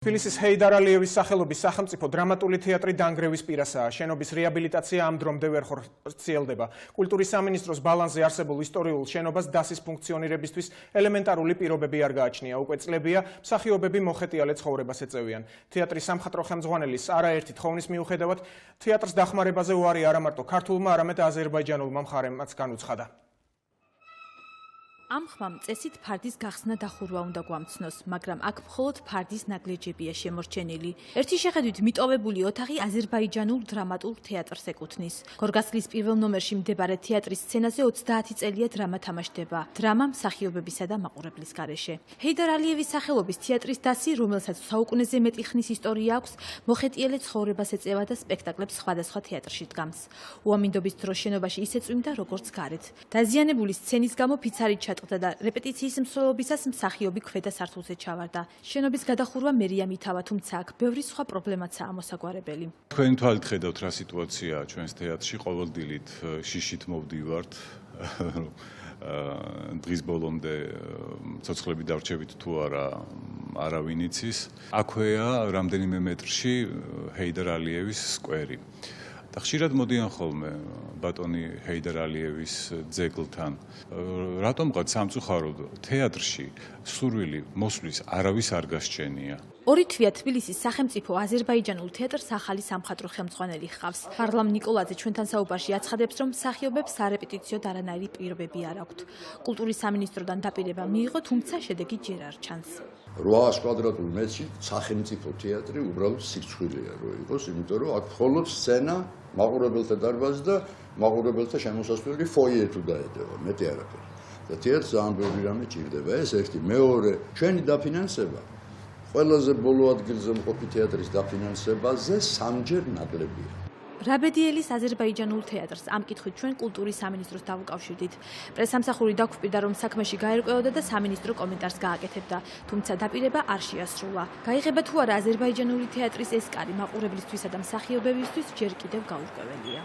თბილისის ჰეიდარ ალიევის სახელობის სახელმწიფო დრამატული თეატრი დანგრევის პირასაა. შენობის რეაბილიტაცია ამ დრომდე ვერ ხორციელდება. კულტურის სამინისტროს ბალანსზე არსებულ ისტორიულ შენობას დასის ფუნქციონირებისთვის ელემენტარული პირობები არ გააჩნია. უკვე წლებია მსახიობები მოხეტიალე ცხოვრებას ეწევიან. თეატრის სამხატვრო ხელმძღვანელის არაერთი თხოვნის მიუხედავად თეატრს დახმარებაზე უარი არა მარტო ქართულმა, არამედ აზერბაიჯანულმა მხარემაც განუცხადა. ამ ხმამ წესით ფარდის გახსნა დახურვა უნდა გვამცნოს, მაგრამ აქ მხოლოდ ფარდის ნაგლეჯებია შემორჩენილი. ერთი შეხედვით მიტოვებული ოთახი აზერბაიჯანულ დრამატულ თეატრს ეკუთვნის. გორგასლის პირველ ნომერში მდებარე თეატრის სცენაზე 30 წელია დრამა თამაშდება. დრამა მსახიობებისა და მაყურებლის გარეშე. ჰეიდარ ალიევის სახელობის თეატრის დასი, რომელსაც საუკუნეზე მეტი ხნის ისტორია აქვს, მოხეტიალე ცხოვრებას ეწევა და სპექტაკლებს სხვადასხვა თეატრში დგამს. უამინდობის დროს შენობაში ისე წვიმდა, როგორც გარეთ. დაზიანებული სცენის გამო ფიცარი და რეპეტიციის მსვლელობისას მსახიობი ქვედა სართულზე ჩავარდა. შენობის გადახურვა მერია მითავა, თუმცა აქ ბევრი სხვა პრობლემაცაა მოსაგვარებელი. თქვენი თვალით ხედავთ რა სიტუაციაა ჩვენს თეატრში, ყოველდილით შიშით მოვდივართ. დღის ბოლომდე ცოცხლები დარჩებით თუ არა, არავინ იცის. აქვეა რამდენიმე მეტრში ჰეიდარ ალიევის სკვერი. და ხშირად მოდიან ხოლმე ბატონი ჰეიდარ ალიევის ძეგლთან. რატომღაც სამწუხაროდ თეატრში სურვილი მოსვლის არავის არ გასჩენია. ორი თვია თბილისის სახელმწიფო აზერბაიჯანულ თეატრს ახალი სამხატვრო ხელმძღვანელი ჰყავს. ფარლამ ნიკოლაძე ჩვენთან საუბარში აცხადებს, რომ მსახიობებს სარეპეტიციო არანაირი პირობები არ აქვთ. კულტურის სამინისტროდან დაპირება მიიღო, თუმცა შედეგი ჯერ არ ჩანს. 800 კვადრატულ მეტრში სახელმწიფო თეატრი უბრალოდ სირცხვილია რო იყოს, იმიტომ რომ აქ მხოლოდ სცენა, მაყურებელთა დარბაზი და მაყურებელთა შემოსასვლელი ფოიე თუ დაედევა, მეტი არაფერი. და თეატრს ძალიან ბევრი რამე ჭირდება. ეს ერთი, მეორე, ჩვენი დაფინანსება ყველაზე ბოლო ადგილზე მყოფი თეატრის დაფინანსებაზე სამჯერ ნაკლებია. რაბედიელის აზერბაიჯანულ თეატრს ამ კითხვით ჩვენ კულტურის სამინისტროს დავუკავშირდით. პრესამსახური დაგვირდა, რომ საქმეში გაერკვეოდა და სამინისტრო კომენტარს გააკეთებდა, თუმცა დაპირება არ შეასრულა. გაიღება თუ არა აზერბაიჯანული თეატრის ეს კარი მაყურებლისთვისა და მსახიობებისთვის ჯერ კიდევ გაურკვეველია.